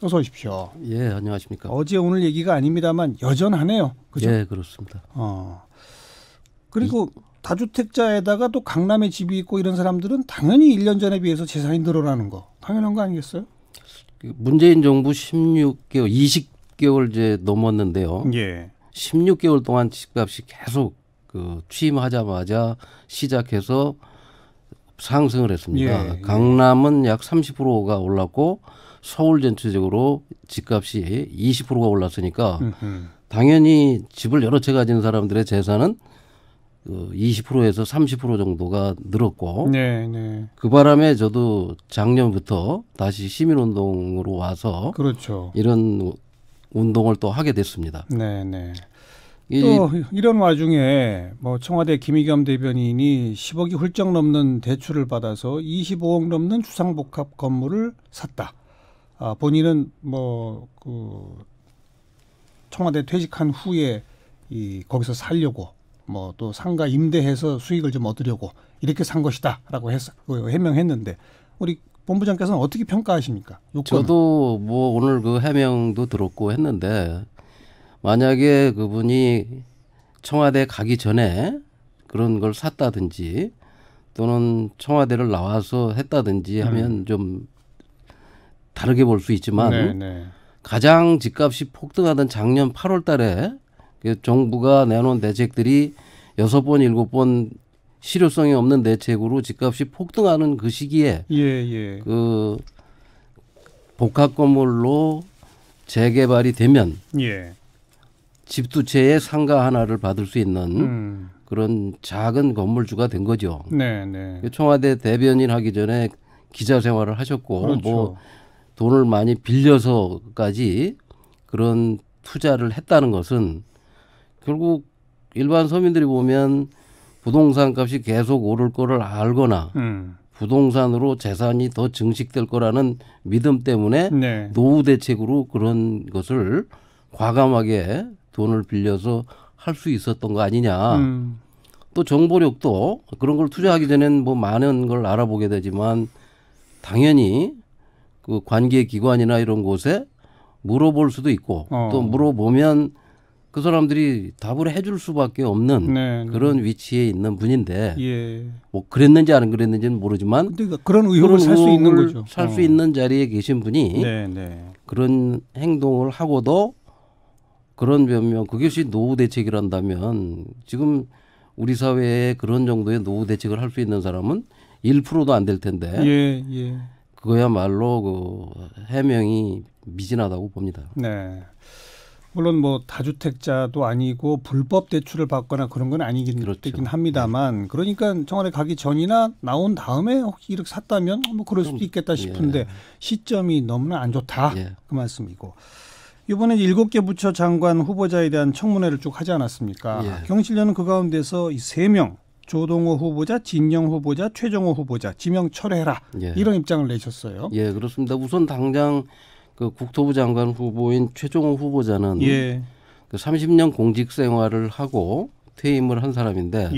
어서 오십시오. 예, 안녕하십니까. 어제 오늘 얘기가 아닙니다만 여전하네요. 그죠? 예, 그렇습니다. 그리고 다주택자에다가 또 강남에 집이 있고 이런 사람들은 당연히 1년 전에 비해서 재산이 늘어나는 거 당연한 거 아니겠어요? 문재인 정부 16개월, 20개월 이제 넘었는데요. 예. 16개월 동안 집값이 계속 그 취임하자마자 시작해서 상승을 했습니다. 예, 강남은 약 30%가 올랐고 서울 전체적으로 집값이 20%가 올랐으니까 당연히 집을 여러 채 가진 사람들의 재산은 20%에서 30% 정도가 늘었고 네, 네. 그 바람에 저도 작년부터 다시 시민운동으로 와서 그렇죠. 이런 운동을 또 하게 됐습니다. 네, 네. 또 이런 와중에 뭐 청와대 김의겸 대변인이 10억이 훌쩍 넘는 대출을 받아서 25억 넘는 주상복합 건물을 샀다. 본인은 뭐 그 청와대 퇴직한 후에 거기서 살려고 뭐 또 상가 임대해서 수익을 좀 얻으려고 이렇게 산 것이다라고 해명했는데 우리 본부장께서는 어떻게 평가하십니까? 요건은? 저도 뭐 오늘 그 해명도 들었고 했는데 만약에 그분이 청와대 가기 전에 그런 걸 샀다든지 또는 청와대를 나와서 했다든지 하면 좀 다르게 볼 수 있지만 네, 네. 가장 집값이 폭등하던 작년 8월 달에 정부가 내놓은 대책들이 6번, 7번 실효성이 없는 대책으로 집값이 폭등하는 그 시기에 그 복합 건물로 재개발이 되면 집 두 채에 상가 하나를 받을 수 있는 그런 작은 건물주가 된 거죠. 네, 네. 청와대 대변인 하기 전에 기자 생활을 하셨고 그렇죠. 뭐 돈을 많이 빌려서까지 그런 투자를 했다는 것은 결국 일반 서민들이 보면 부동산 값이 계속 오를 거를 알거나 부동산으로 재산이 더 증식될 거라는 믿음 때문에 네. 노후 대책으로 그런 것을 과감하게 돈을 빌려서 할 수 있었던 거 아니냐. 또 정보력도 그런 걸 투자하기 전엔 뭐 많은 걸 알아보게 되지만 당연히 그 관계 기관이나 이런 곳에 물어볼 수도 있고 또 물어보면 그 사람들이 답을 해줄 수밖에 없는 네, 네. 그런 위치에 있는 분인데 예. 뭐 그랬는지 안 그랬는지는 모르지만 근데 그런 의혹을 살 수 있는 거죠. 살 수 있는 자리에 계신 분이 네, 네. 그런 행동을 하고도 그런 변명 그것이 노후 대책이란다면 지금 우리 사회에 그런 정도의 노후 대책을 할 수 있는 사람은 1%도 안 될 텐데 예. 그거야말로 그 해명이 미진하다고 봅니다. 네. 물론 뭐 다주택자도 아니고 불법 대출을 받거나 그런 건 아니긴 그렇죠. 합니다만 그러니까 청와대 가기 전이나 나온 다음에 혹시 이렇게 샀다면 뭐 그럴 수도 있겠다 싶은데 시점이 너무나 안 좋다 그 말씀이고 이번에 7개 부처 장관 후보자에 대한 청문회를 쭉 하지 않았습니까? 경실련은 그 가운데서 이 3명 조동호 후보자, 진영 후보자, 최정호 후보자 지명 철회해라 이런 입장을 내셨어요. 예, 그렇습니다. 우선 당장 그 국토부 장관 후보인 최종호 후보자는 그 30년 공직 생활을 하고 퇴임을 한 사람인데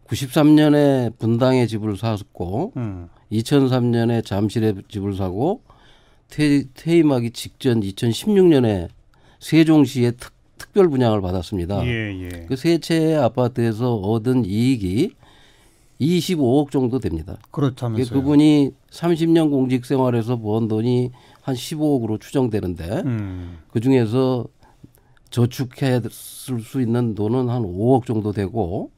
93년에 분당에 집을 샀고 2003년에 잠실에 집을 사고 퇴임하기 직전 2016년에 세종시에 특별 분양을 받았습니다. 그 세 채의 아파트에서 얻은 이익이 25억 정도 됩니다. 그렇다면서요. 그분이 30년 공직 생활에서 번 돈이 한 15억으로 추정되는데 그중에서 저축했을 수 있는 돈은 한 5억 정도 되고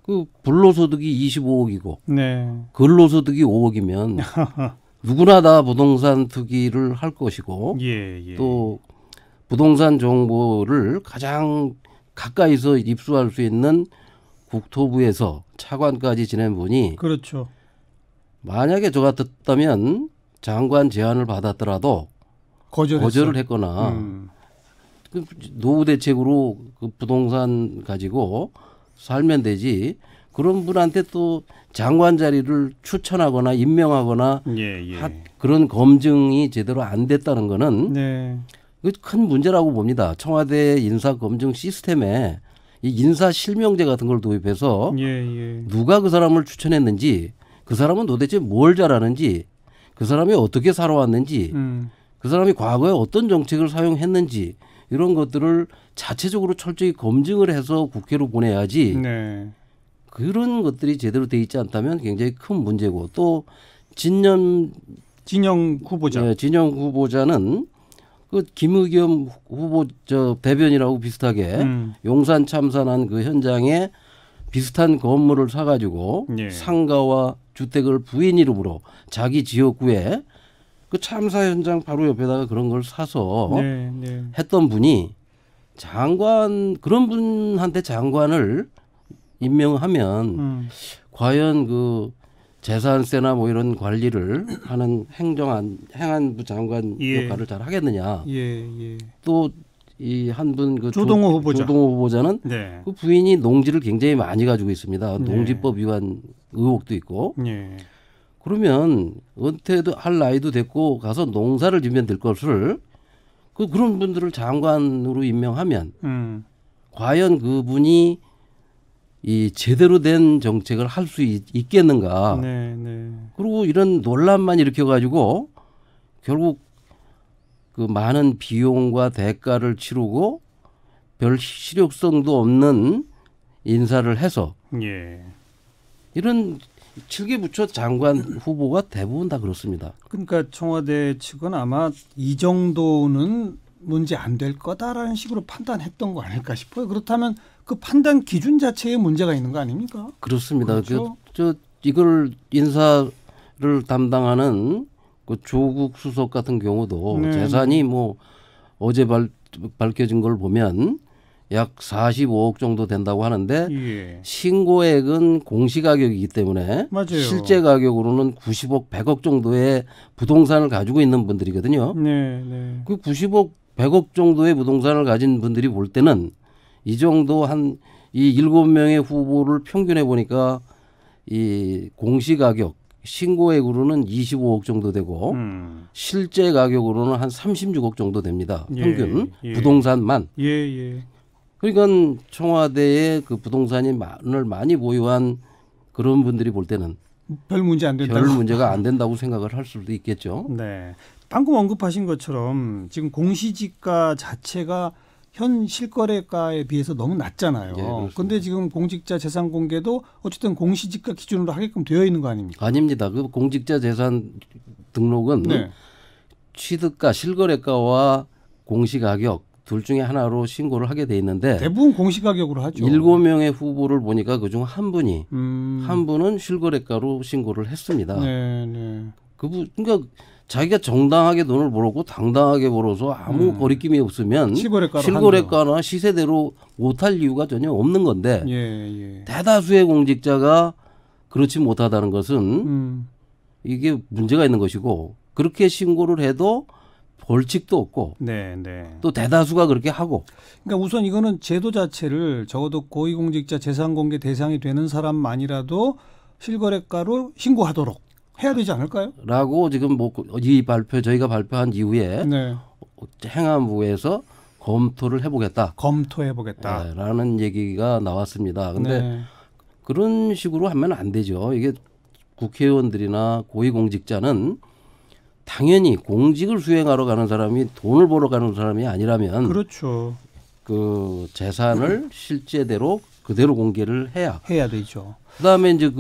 그 불로소득이 25억이고 근로소득이 5억이면 누구나 다 부동산 투기를 할 것이고 또 부동산 정보를 가장 가까이서 입수할 수 있는 국토부에서 차관까지 지낸 분이 그렇죠. 만약에 저 같았다면 장관 제안을 받았더라도 거절을 했거나 그 노후 대책으로 그 부동산 가지고 살면 되지 그런 분한테 또 장관 자리를 추천하거나 임명하거나 그런 검증이 제대로 안 됐다는 거는 큰 문제라고 봅니다. 청와대 인사 검증 시스템에 이 인사 실명제 같은 걸 도입해서 누가 그 사람을 추천했는지 그 사람은 도대체 뭘 잘하는지 그 사람이 어떻게 살아왔는지 그 사람이 과거에 어떤 정책을 사용했는지 이런 것들을 자체적으로 철저히 검증을 해서 국회로 보내야지 네. 그런 것들이 제대로 돼 있지 않다면 굉장히 큰 문제고 또 진영 후보자. 네, 진영 후보자는 그 김의겸 후보 대변이라고 비슷하게 용산 참사난 그 현장에 비슷한 건물을 사가지고 예. 상가와 주택을 부인 이름으로 자기 지역구에 그 참사 현장 바로 옆에다가 그런 걸 사서 네, 네. 했던 분이 그런 분한테 장관을 임명하면 과연 그 재산세나 뭐 이런 관리를 하는 행안부 장관 예. 역할을 잘 하겠느냐. 예. 또 이 한 분 그 조동호 후보자는 네. 그 부인이 농지를 굉장히 많이 가지고 있습니다. 네. 농지법 위반 의혹도 있고. 예. 그러면 은퇴도 할 나이도 됐고 가서 농사를 지면 될 것을 그런 분들을 장관으로 임명하면 과연 그분이 이 제대로 된 정책을 할 수 있겠는가. 네, 네. 그리고 이런 논란만 일으켜가지고 결국 그 많은 비용과 대가를 치르고 별 실효성도 없는 인사를 해서 예. 이런 7개 부처 장관 후보가 대부분 다 그렇습니다. 그러니까 청와대 측은 아마 이 정도는 문제 안 될 거다라는 식으로 판단했던 거 아닐까 싶어요. 그렇다면 그 판단 기준 자체에 문제가 있는 거 아닙니까? 그렇습니다. 그렇죠? 이걸 인사를 담당하는 그 조국 수석 같은 경우도 네. 재산이 뭐 어제 밝혀진 걸 보면 약 45억 정도 된다고 하는데 예. 신고액은 공시가격이기 때문에 맞아요. 실제 가격으로는 90억, 100억 정도의 부동산을 가지고 있는 분들이거든요. 네, 네. 그 90억, 100억 정도의 부동산을 가진 분들이 볼 때는 이 정도 이 7명의 후보를 평균해 보니까 이 공시가격 신고액으로는 25억 정도 되고 실제 가격으로는 한 36억 정도 됩니다. 평균 예. 부동산만. 예. 그러니까 청와대에 그 부동산을 많이 보유한 그런 분들이 볼 때는 별 문제 안 된다. 별 문제가 안 된다고 생각을 할 수도 있겠죠. 네. 방금 언급하신 것처럼 지금 공시지가 자체가 현 실거래가에 비해서 너무 낮잖아요. 그런데 예, 지금 공직자 재산 공개도 어쨌든 공시지가 기준으로 하게끔 되어 있는 거 아닙니까? 아닙니다. 그 공직자 재산 등록은 네. 취득가, 실거래가와 공시가격 둘 중에 하나로 신고를 하게 돼 있는데 대부분 공시가격으로 하죠. 7명의 후보를 보니까 그중 한 분은 실거래가로 신고를 했습니다. 네. 그러니까 자기가 정당하게 돈을 벌었고 당당하게 벌어서 아무 거리낌이 없으면 실거래가나 시세대로 못할 이유가 전혀 없는 건데 예. 대다수의 공직자가 그렇지 못하다는 것은 이게 문제가 있는 것이고 그렇게 신고를 해도 벌칙도 없고 네. 또 대다수가 그렇게 하고 그러니까 우선 이거는 제도 자체를 적어도 고위공직자 재산공개 대상이 되는 사람만이라도 실거래가로 신고하도록 해야 되지 않을까요? 라고 지금 저희가 발표한 이후에 네. 행안부에서 검토를 해보겠다. 검토해보겠다. 라는 얘기가 나왔습니다. 근데 그런 식으로 하면 안 되죠. 이게 국회의원들이나 고위공직자는 당연히 공직을 수행하러 가는 사람이 돈을 벌어 가는 사람이 아니라면 그렇죠. 그 재산을 실제대로 그대로 공개를 해야 되죠. 그다음에 이제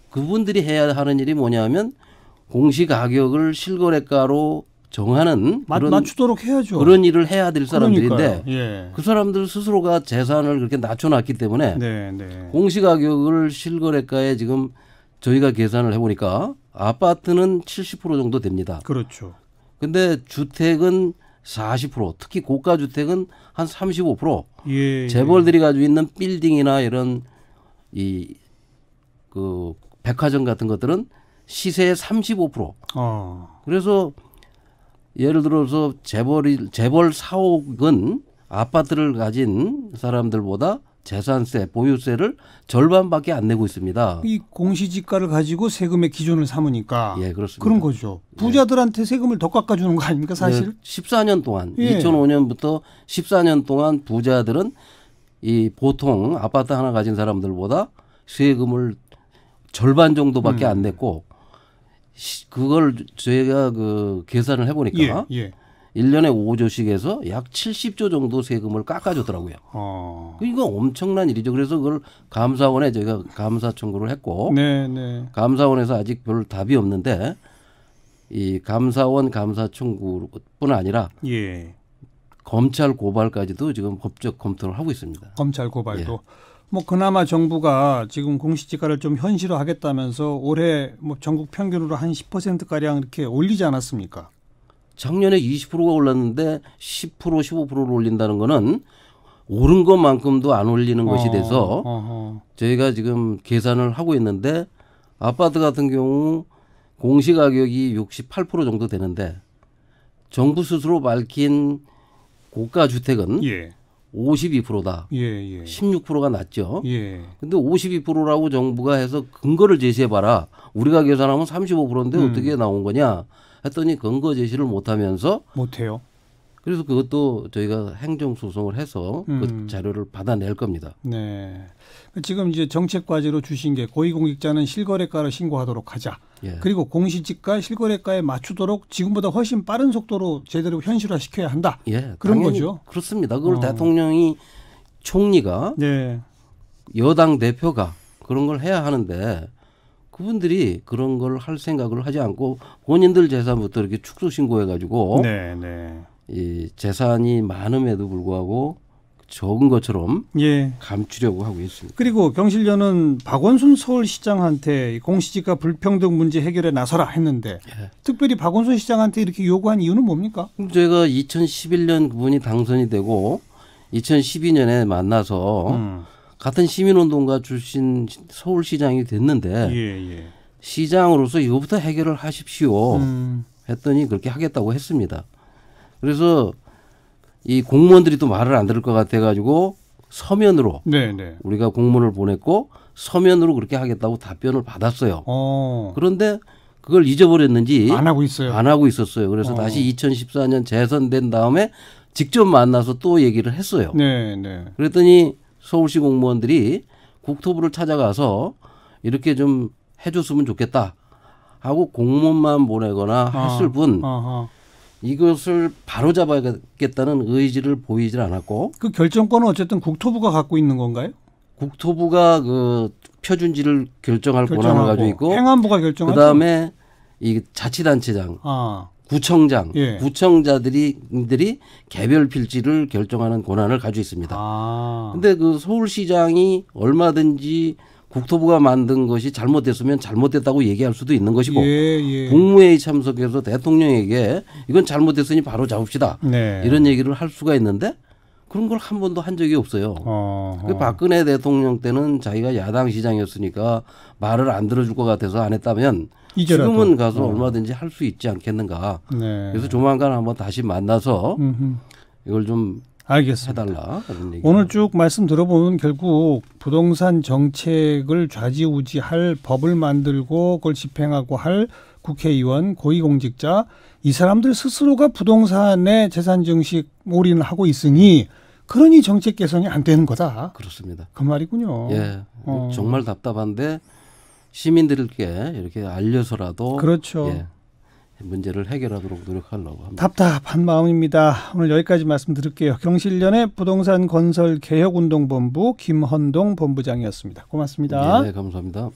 그분들이 해야 하는 일이 뭐냐면 공시가격을 실거래가로 정하는 맞추도록 해야죠. 그런 일을 해야 될 사람들인데 예. 그 사람들 스스로가 재산을 그렇게 낮춰놨기 때문에 네. 공시가격을 실거래가에 지금 저희가 계산을 해보니까 아파트는 70% 정도 됩니다. 그렇죠. 근데 주택은 40%, 특히 고가 주택은 한 35%. 예. 재벌들이 가지고 있는 빌딩이나 이런 백화점 같은 것들은 시세의 35%. 그래서 예를 들어서 재벌 4억은 아파트를 가진 사람들보다 재산세, 보유세를 절반밖에 안 내고 있습니다. 이 공시지가를 가지고 세금의 기준을 삼으니까. 예, 그렇습니다. 그런 거죠. 부자들한테 세금을 더 깎아주는 거 아닙니까, 사실? 14년 동안, 2005년부터 14년 동안 부자들은 이 보통 아파트 하나 가진 사람들보다 세금을 절반 정도밖에 안 냈고 그걸 저희가 그 계산을 해보니까 1년에 5조씩 해서 약 70조 정도 세금을 깎아주더라고요. 이거 엄청난 일이죠. 그래서 그걸 감사원에 저희가 감사 청구를 했고 감사원에서 아직 별 답이 없는데 이 감사원 감사 청구뿐 아니라 검찰 고발까지도 지금 법적 검토를 하고 있습니다. 검찰 고발도. 뭐 그나마 정부가 지금 공시지가를 좀 현실화하겠다면서 올해 뭐 전국 평균으로 한 10%가량 이렇게 올리지 않았습니까? 작년에 20%가 올랐는데 10%, 15%를 올린다는 거는 오른 것만큼도 안 올리는 것이 돼서 저희가 지금 계산을 하고 있는데 아파트 같은 경우 공시가격이 68% 정도 되는데 정부 스스로 밝힌 고가 주택은 52%다. 16%가 낮죠. 근데 52%라고 정부가 해서 근거를 제시해봐라. 우리가 계산하면 35%인데 어떻게 나온 거냐 했더니 근거 제시를 못하면서 못해요. 그래서 그것도 저희가 행정소송을 해서 그 자료를 받아낼 겁니다. 네. 지금 이제 정책 과제로 주신 게 고위공직자는 실거래가를 신고하도록 하자. 그리고 공시지가 실거래가에 맞추도록 지금보다 훨씬 빠른 속도로 제대로 현실화시켜야 한다. 그런 거죠. 그렇습니다. 그걸 대통령이 총리가 여당 대표가 그런 걸 해야 하는데 그분들이 그런 걸 할 생각을 하지 않고 본인들 재산부터 이렇게 축소 신고해가지고 이 재산이 많음에도 불구하고 적은 것처럼 감추려고 하고 있습니다. 그리고 경실련은 박원순 서울시장한테 공시지가 불평등 문제 해결에 나서라 했는데 특별히 박원순 시장한테 이렇게 요구한 이유는 뭡니까? 저희가 2011년 그분이 당선이 되고 2012년에 만나서 같은 시민운동가 출신 서울시장이 됐는데 시장으로서 이거부터 해결을 하십시오 했더니 그렇게 하겠다고 했습니다. 그래서 이 공무원들이 또 말을 안 들을 것 같아가지고 서면으로 우리가 공문을 보냈고 서면으로 그렇게 하겠다고 답변을 받았어요. 그런데 그걸 잊어버렸는지 안 하고 있어요. 안 하고 있었어요. 그래서 다시 2014년 재선된 다음에 직접 만나서 또 얘기를 했어요. 그랬더니 서울시 공무원들이 국토부를 찾아가서 이렇게 좀 해줬으면 좋겠다 하고 공문만 보내거나 했을 뿐 이것을 바로잡아야겠다는 의지를 보이질 않았고 그 결정권은 어쨌든 국토부가 갖고 있는 건가요? 국토부가 그 표준지를 결정할 권한을 가지고 있고 행안부가 결정하죠. 그다음에 이 자치단체장, 구청장, 구청자들이 개별 필지를 결정하는 권한을 가지고 있습니다. 근데 그 서울시장이 얼마든지 국토부가 만든 것이 잘못됐으면 잘못됐다고 얘기할 수도 있는 것이고 국무회의 참석해서 대통령에게 이건 잘못됐으니 바로 잡읍시다. 이런 얘기를 할 수가 있는데 그런 걸 한 번도 한 적이 없어요. 그 박근혜 대통령 때는 자기가 야당 시장이었으니까 말을 안 들어줄 것 같아서 안 했다면 지금은 가서 얼마든지 할 수 있지 않겠는가. 그래서 조만간 한번 다시 만나서 이걸 좀 알겠습니다. 해달라. 오늘 쭉 말씀 들어보면 결국 부동산 정책을 좌지우지할 법을 만들고 그걸 집행하고 할 국회의원, 고위공직자 이 사람들 스스로가 부동산에 재산 증식 올인을 하고 있으니 그러니 정책 개선이 안 되는 거다. 그렇습니다. 그 말이군요. 정말 답답한데 시민들께 이렇게 알려서라도 문제를 해결하도록 노력하려고 합니다. 답답한 마음입니다. 오늘 여기까지 말씀드릴게요. 경실련의 부동산 건설 개혁운동본부 김헌동 본부장이었습니다. 고맙습니다. 네, 감사합니다.